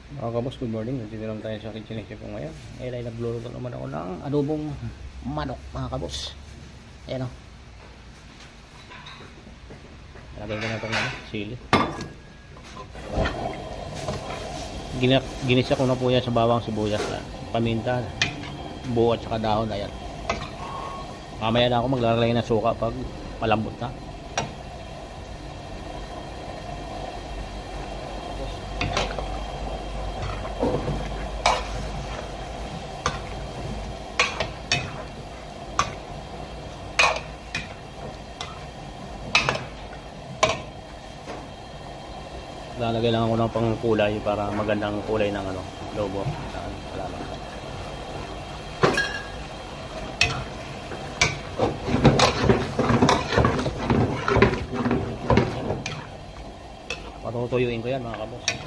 Mga kabos, good morning. Nandito naman tayo sa kitchen chef ko ngayon. Ngayon ay nagluluto naman ako ng adobong manok, mga kabos. Ayan o. Lagay ko na itong sili. Ginisa ko na po yan sa bawang sibuyas, paminta, buo at saka dahon. Ayan. Mamaya na ako maglalagay ng suka pag malambot na. Lalagay lang ako ng pangkulay para magandang kulay ng lobo. Salamat. Patutuyuin ko yan, mga kabos.